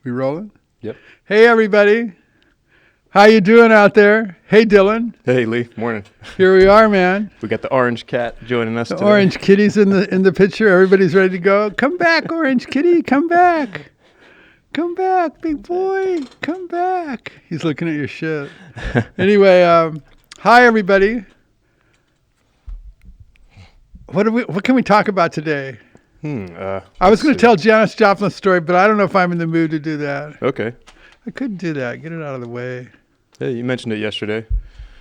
We rolling? Yep. Hey, everybody. How you doing out there? Hey, Dylan. Hey, Lee. Morning. Here we are, man. We got the orange cat joining us The today. orange kitty's in the picture. Everybody's ready to go. Come back, orange kitty. Come back. Come back, big boy. Come back. He's looking at your shit. Anyway, hi, everybody. What can we talk about today? I was going to tell Janis Joplin's story, but I don't know if I'm in the mood to do that. Okay. I could do that. Get it out of the way. Hey, you mentioned it yesterday.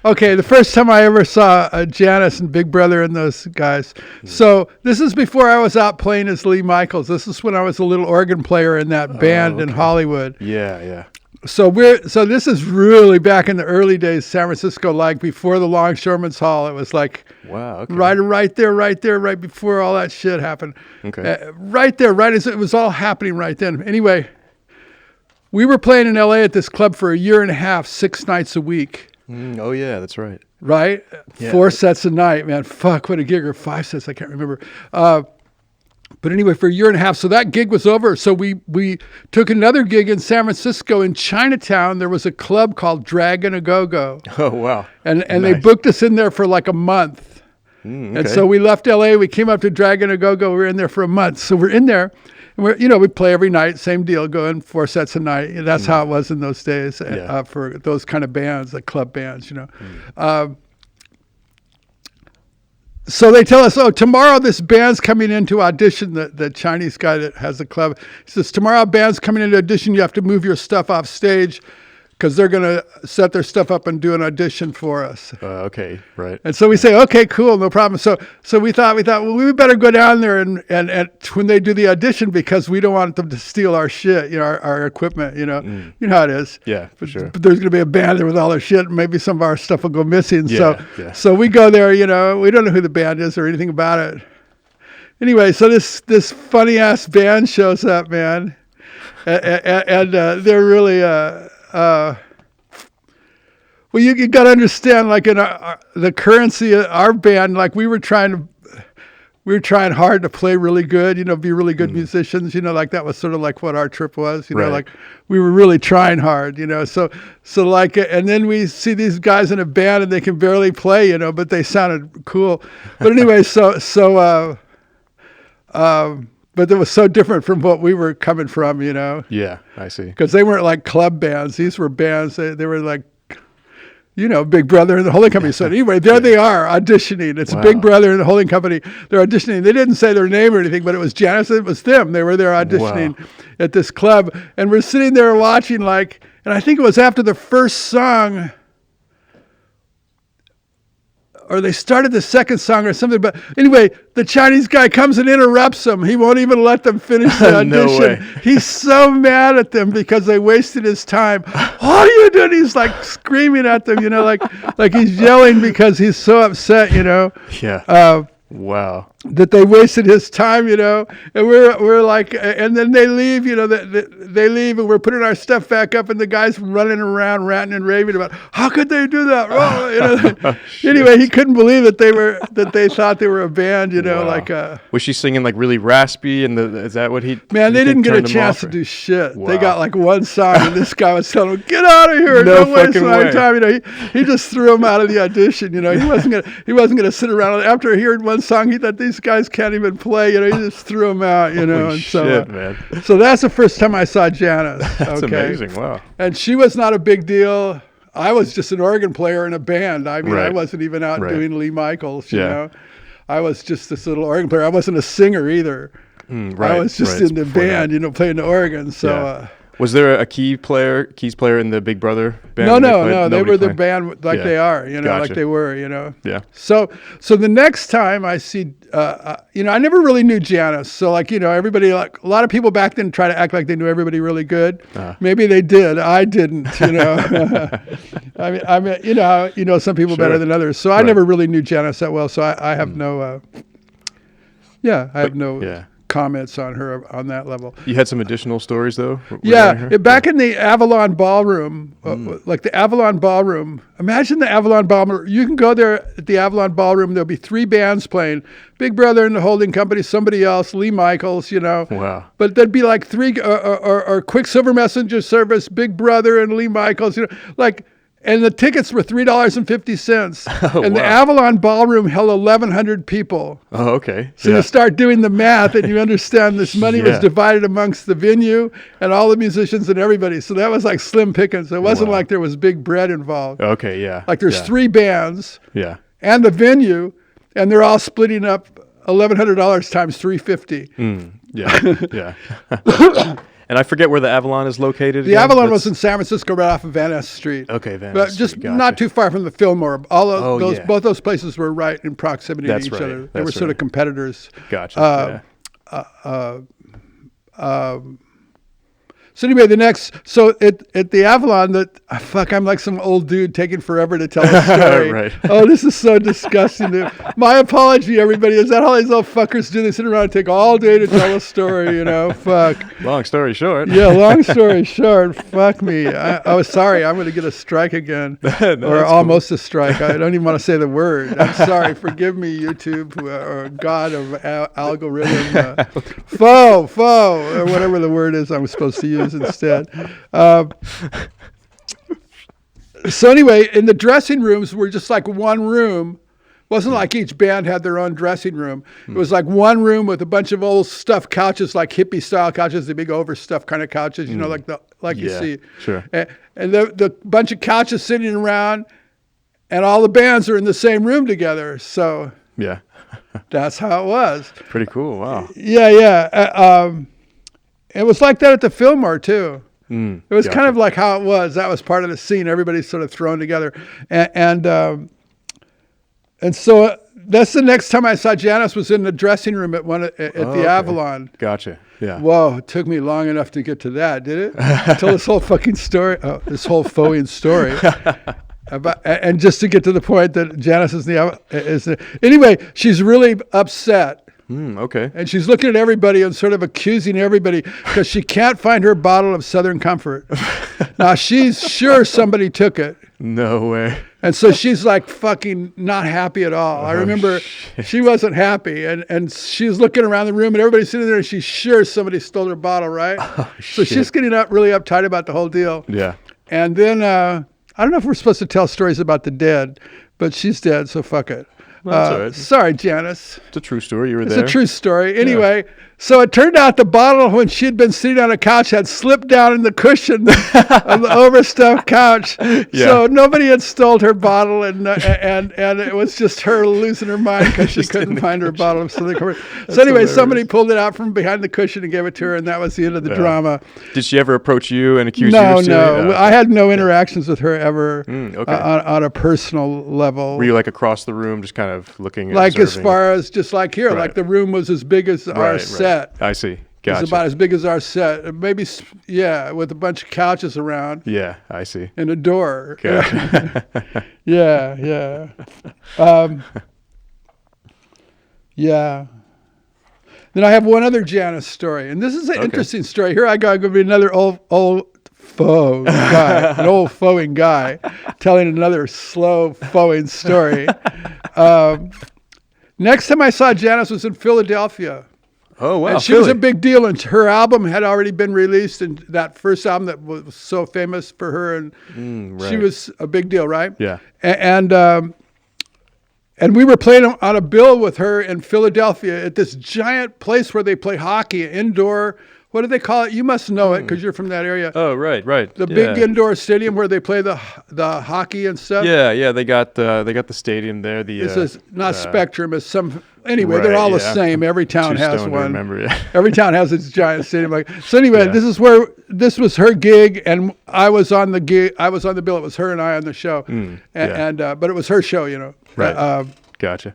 Okay, the first time I ever saw Janis and Big Brother and those guys. So this is before I was out playing as Lee Michaels. This is when I was a little organ player in that band in Hollywood. Yeah. So this is really back in the early days, San Francisco, like before the Longshoremen's Hall. It was like Wow. Okay. right there, right before all that shit happened. Okay. Right there, right as it was all happening right then. Anyway, we were playing in LA at this club for a year and a half, 6 nights a week. Oh yeah, that's right. Right? Yeah. 4 sets a night, man. Fuck, what a gig. Or 5 sets, I can't remember. But anyway, for a year and a half. So that gig was over. So we took another gig in San Francisco. In Chinatown, there was a club called Dragon A Go-Go. Oh, wow. And Nice. they booked us in there for like a month. Okay. And so we left LA. We came up to Dragon A Go-Go. We were in there for a month. So we're in there. And we play every night, same deal, going 4 sets a night. That's how it was in those days for those kind of bands, like club bands, So they tell us, tomorrow this band's coming in to audition, the Chinese guy that has the club. He says, tomorrow band's coming in to audition. You have to move your stuff off stage because they're going to set their stuff up and do an audition for us. Okay, right. And so we say, okay, cool, no problem. So we thought, well, we better go down there and when they do the audition, because we don't want them to steal our shit, our equipment, You know how it is. Yeah, for sure. But there's going to be a band there with all their shit, and maybe some of our stuff will go missing. Yeah. So we go there, we don't know who the band is or anything about it. Anyway, so this funny ass band shows up, man, and they're really. Well, you got to understand, like in the currency of our band, like we were trying hard to play really good, be really good musicians, like that was sort of like what our trip was, Right. like we were really trying hard, so like, and then we see these guys in a band and they can barely play, but they sounded cool. But anyway, but it was so different from what we were coming from, Yeah, I see. because they weren't like club bands. These were bands. They were like, Big Brother and the Holding Company. So anyway, there they are auditioning. It's Wow. Big Brother and the Holding Company. They're auditioning. They didn't say their name or anything, but it was Janis. It was them. They were there auditioning at this club. And we're sitting there watching and I think it was after the first song, or they started the second song or something. But anyway, the Chinese guy comes and interrupts them. He won't even let them finish the audition. No way. He's so mad at them because they wasted his time. What are you doing? He's like screaming at them, like he's yelling because he's so upset, Yeah. Wow. that they wasted his time, and we're like, and then they leave, they leave, and we're putting our stuff back up, and the guy's running around ranting and raving about how could they do that? Anyway, he couldn't believe that they thought they were a band, Wow. Was she singing like really raspy? And is that what he? Man, they didn't get a chance to do shit. They got like one song, and this guy was telling them, "Get out of here! No Don't waste fucking my way. time." He just threw him out of the audition. He wasn't gonna sit around. After hearing one song, he thought these guys can't even play. He just threw them out. Holy And shit, man. so that's the first time I saw Janis. That's amazing. Wow. And she was not a big deal. I was just an organ player in a band. I mean, I Right. wasn't even out Right. doing Lee Michaels. Yeah. I was just this little organ player. I wasn't a singer either. Right. I was just right. in the Before that. band, playing the organ. So. Yeah. Was there a keys player in the Big Brother band? No. Nobody They were the played? band like they are, like Gotcha. they were, Yeah. So the next time I see, I never really knew Janis. So everybody, like a lot of people back then try to act like they knew everybody really good. Maybe they did. I didn't, I mean, some people better than others. So I never really knew Janis that well. So I have no, I have no comments on her on that level. You had some additional stories though. Yeah, back in the Avalon Ballroom, like the Avalon Ballroom. Imagine the Avalon Ballroom. You can go there at the Avalon Ballroom. There'll be 3 bands playing: Big Brother and the Holding Company, somebody else, Lee Michaels, Wow. But there'd be like 3 or Quicksilver Messenger Service, Big Brother and Lee Michaels, And the tickets were $3.50. And the Avalon Ballroom held 1,100 people. Oh, okay. So you start doing the math and you understand this money was divided amongst the venue and all the musicians and everybody. So that was like slim pickings. It wasn't like there was big bread involved. Okay, yeah. Like there's 3 bands and the venue, and they're all splitting up $1,100 times $350. Yeah. And I forget where the Avalon is located. The Avalon was in San Francisco, right off of Van Ness Street. Okay, Van But Ness just Street. Gotcha. not too far from the Fillmore. Both those places were right in proximity to each other. They were sort of competitors. Gotcha. So anyway, at the Avalon, I'm like some old dude taking forever to tell a story. Right. Oh, this is so disgusting. My apology, everybody. Is that how these old fuckers do? They sit around and take all day to tell a story, Fuck. Long story short. Yeah, long story short. Fuck me. I was sorry. I'm going to get a strike again. Or almost a strike. I don't even want to say the word. I'm sorry. Forgive me, YouTube, or God of algorithm. Faux, or whatever the word is I'm supposed to use instead. So anyway, in the dressing rooms were just like one room. It wasn't like each band had their own dressing room. It was like one room with a bunch of old stuffed couches, like hippie style couches, the big overstuffed kind of couches, you see. Sure. And the bunch of couches sitting around, and all the bands are in the same room together. So yeah, that's how it was. Pretty cool. Wow. Yeah. It was like that at the Fillmore too. It was kind of like how it was. That was part of the scene. Everybody's sort of thrown together, and so that's the next time I saw Janis was in the dressing room at the Avalon. Gotcha. Yeah. Whoa, it took me long enough to get to that, did it? Tell this whole fucking story, this whole phone story. And just to get to the point that Janis is anyway, she's really upset. Okay. And she's looking at everybody and sort of accusing everybody because she can't find her bottle of Southern Comfort. Now, she's sure somebody took it. No way. And so she's like fucking not happy at all. I remember she wasn't happy. And she's looking around the room and everybody's sitting there and she's sure somebody stole her bottle, right? So she's getting really uptight about the whole deal. Yeah. And then, I don't know if we're supposed to tell stories about the dead, but she's dead, so fuck it. That's all right. Sorry, Janis. It's a true story. You were there. It's a true story. Anyway, so it turned out the bottle, when she had been sitting on a couch, had slipped down in the cushion of the overstuffed couch. Yeah. So nobody had stole her bottle, and it was just her losing her mind because she couldn't find her bottle of Southern Comfort. So anyway, hilarious. Somebody pulled it out from behind the cushion and gave it to her, and that was the end of the drama. Did she ever approach you and accuse you of stealing? No. I had no interactions with her ever on a personal level. Were you like across the room, just kind of looking and like observing? As far as just like here, like the room was as big as our set. I see. Gotcha. It's about as big as our set. Maybe, with a bunch of couches around. Yeah, I see. And a door. Gotcha. Yeah. Then I have one other Janis story, and this is an interesting story. Here I go. I'm going to be another old faux guy, an old faux-ing guy, telling another slow faux-ing story. Next time I saw Janis was in Philadelphia. Oh, wow. And she was a big deal, and her album had already been released, and that first album that was so famous for her, and she was a big deal, right? Yeah. And we were playing on a bill with her in Philadelphia at this giant place where they play hockey, indoor. What do they call it? You must know it because you're from that area. Oh, right. The big indoor stadium where they play the hockey and stuff. Yeah. They got the stadium there. It's not Spectrum. It's some. Anyway, they're all the same. Every town has one. Remember, yeah. Every town has its giant stadium. So anyway, this was her gig, and I was on the gig. I was on the bill. It was her and I on the show, but it was her show, Right. Gotcha.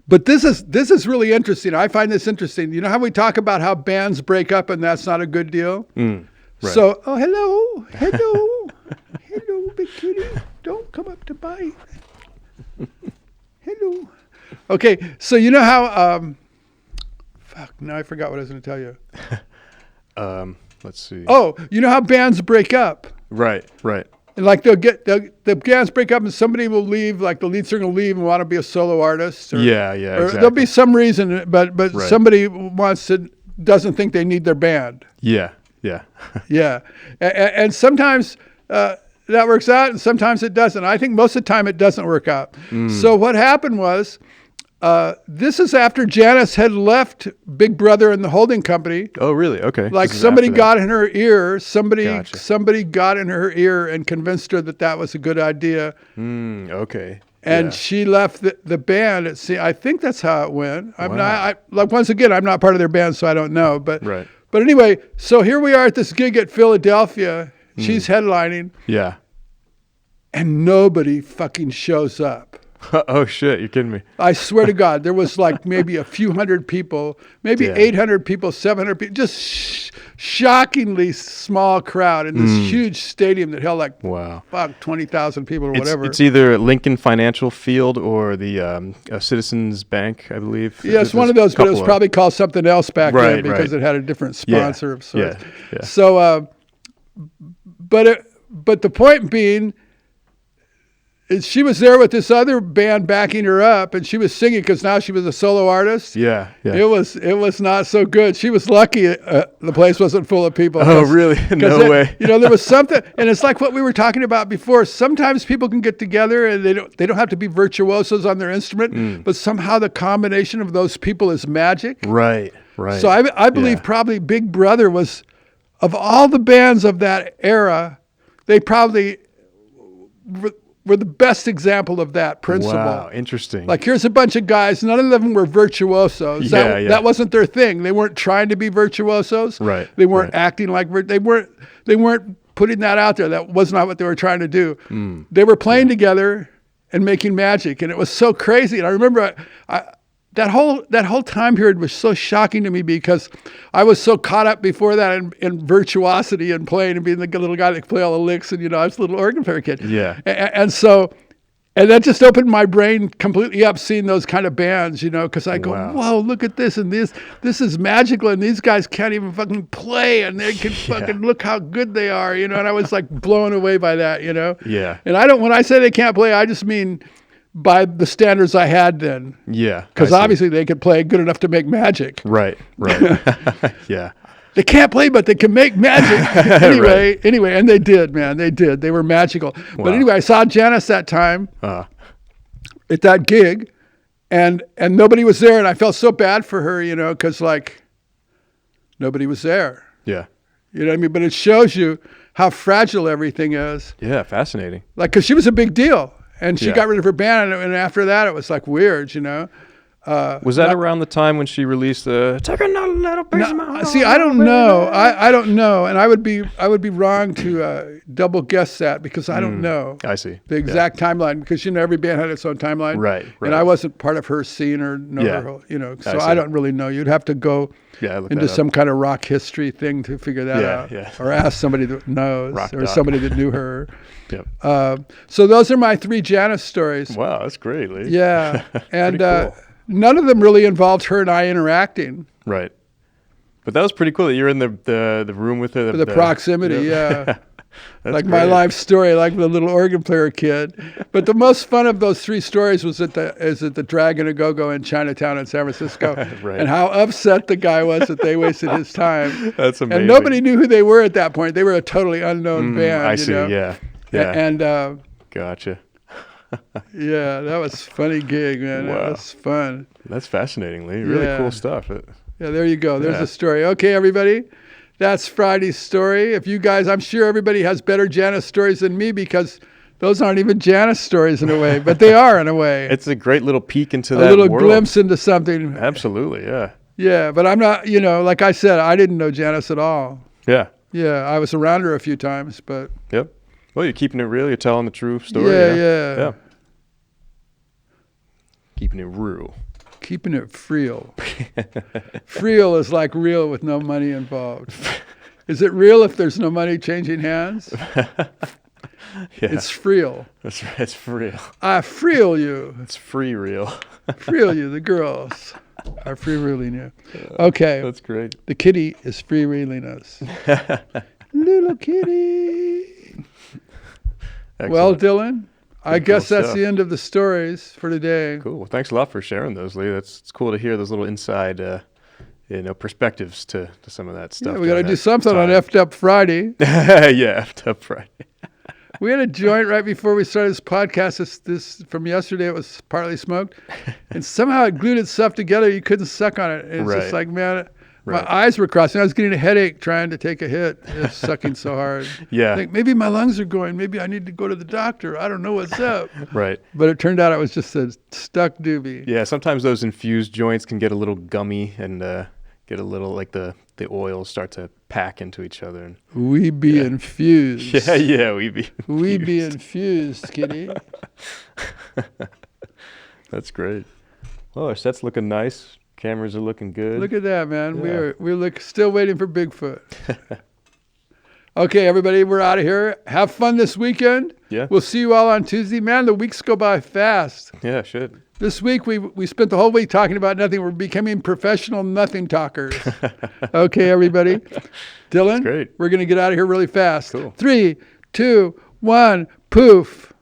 But this is really interesting. I find this interesting. You know how we talk about how bands break up and that's not a good deal? Right. So, hello, big kitty. Don't come up to bite. Hello. Okay, so you know how, Fuck, now I forgot what I was going to tell you. Let's see. Oh, you know how bands break up? Right. And like the bands break up and somebody will leave, like the lead singer will leave and want to be a solo artist. Or, Yeah, or exactly. there'll be some reason, but Right. somebody doesn't think they need their band. Yeah. Yeah. And sometimes that works out and sometimes it doesn't. I think most of the time it doesn't work out. So what happened was, this is after Janis had left Big Brother and the holding company. Oh, really? Okay. Like This is somebody after that. got in her ear, Gotcha. somebody got in her ear and convinced her that was a good idea. Okay. And Yeah. she left the band. I think that's how it went. Wow. Once again, I'm not part of their band, so I don't know. But Right. But anyway, so here we are at this gig at Philadelphia. She's headlining, Yeah. and nobody fucking shows up. Oh shit! You're kidding me. I swear to God, there was like maybe a few hundred people, maybe Yeah. 800 people, 700 people, just shockingly small crowd in this huge stadium that held like Wow. 20,000 people or whatever. It's either Lincoln Financial Field or the Citizens Bank, I believe. Yes, one of those, but it was probably called something else back then Right, because right. it had a different sponsor of sorts. Yeah. So, but the point being, is she was there with this other band backing her up, and she was singing because now she was a solo artist. Yeah. It was not so good. She was lucky the place wasn't full of people. Oh, really? No way. There was something, and it's like what we were talking about before. Sometimes people can get together and they don't have to be virtuosos on their instrument, but somehow the combination of those people is magic. Right. So I believe probably Big Brother was, of all the bands of that era, they probably were the best example of that principle. Wow, interesting. Like, here's a bunch of guys, none of them were virtuosos. That wasn't their thing. They weren't trying to be virtuosos. Right. They weren't acting like they weren't putting that out there. That was not what they were trying to do. They were playing together and making magic, and it was so crazy. And I remember that whole time period was so shocking to me because I was so caught up before that in virtuosity and playing and being the little guy that could play all the licks, and I was a little organ player kid. Yeah. And that just opened my brain completely up seeing those kind of bands, because I go, Wow. whoa, look at this, and this is magical, and these guys can't even fucking play, and they can fucking look how good they are, and I was like blown away by that, Yeah. And when I say they can't play, I just mean by the standards I had then. Yeah. Because I see. obviously they could play good enough to make magic. Right. Yeah. They can't play, but they can make magic. Anyway, and they did, man. They did. They were magical. Wow. But anyway, I saw Janis that time at that gig, and nobody was there, and I felt so bad for her, because like nobody was there. Yeah. You know what I mean? But it shows you how fragile everything is. Yeah. Fascinating. Like, because she was a big deal, and she Yeah. got rid of her band, and after that, it was like weird, Was that around the time when she released the "Take Another Little Piece of My Heart"? See, I don't know. I don't know, and I would be wrong to double guess that because I don't know I see. the exact timeline because every band had its own timeline. Right. And I wasn't part of her scene or know her whole, so I I see. don't really know. You'd have to go look into that up. some kind of rock history thing to figure that out, or ask somebody that knows Rock or doc. somebody that knew her. Yep. So those are my 3 Janis stories. Wow, that's great, Lee. Yeah, and cool. none of them really involved her and I interacting. Right. But that was pretty cool that you're in the room with her. The proximity, yeah. That's like my great. life story, like the little organ player kid. But the most fun of those 3 stories was at the Dragon A Go-Go in Chinatown in San Francisco. Right. And how upset the guy was that they wasted his time. That's amazing. And nobody knew who they were at that point. They were a totally unknown band. I see, yeah. And Gotcha. yeah, that was a funny gig, man. Wow. That was fun. That's fascinating, Lee. Really Yeah. cool stuff. Yeah, there you go. There's Yeah. a story. Okay, everybody. That's Friday's story. If you guys, I'm sure everybody has better Janis stories than me because those aren't even Janis stories in a way, but they are in a way. It's a great little peek into a that little world. glimpse into something. Absolutely, yeah. Yeah, but I'm not, like I said, I didn't know Janis at all. Yeah. Yeah, I was around her a few times, but Yep. Well, you're keeping it real. You're telling the true story. Yeah. Keeping it real. Keeping it freel. Freel is like real with no money involved. Is it real if there's no money changing hands? It's freel. It's real. I freel you. It's free real. Freel you, the girls. are freewheeling you. Okay. That's great. The kitty is freewheeling us. Little kitty. Well, Dylan, I guess that's stuff. the end of the stories for today. Cool. Well, thanks a lot for sharing those, Lee. It's cool to hear those little inside, perspectives to some of that stuff. Yeah, we got to do something on Effed Up Friday. Yeah, Effed Up Friday. We had a joint right before we started this podcast. This from yesterday. It was partly smoked, and somehow it glued itself together. You couldn't suck on it. And it's just like, man, my eyes were crossing. I was getting a headache trying to take a hit. It was sucking so hard. Yeah. Like, maybe my lungs are going. Maybe I need to go to the doctor. I don't know what's up. Right. But it turned out it was just a stuck doobie. Yeah. Sometimes those infused joints can get a little gummy and get a little like the oils start to pack into each other. And we be infused. Yeah, we be infused. We be infused, kitty. That's great. Well, our set's looking nice. Cameras are looking good. Look at that, man. Yeah. We're still waiting for Bigfoot. Okay, everybody, we're out of here. Have fun this weekend. Yeah. We'll see you all on Tuesday. Man, the weeks go by fast. Yeah, it should. This week, we spent the whole week talking about nothing. We're becoming professional nothing talkers. Okay, everybody. Dylan, great. We're going to get out of here really fast. Cool. 3, 2, 1, poof.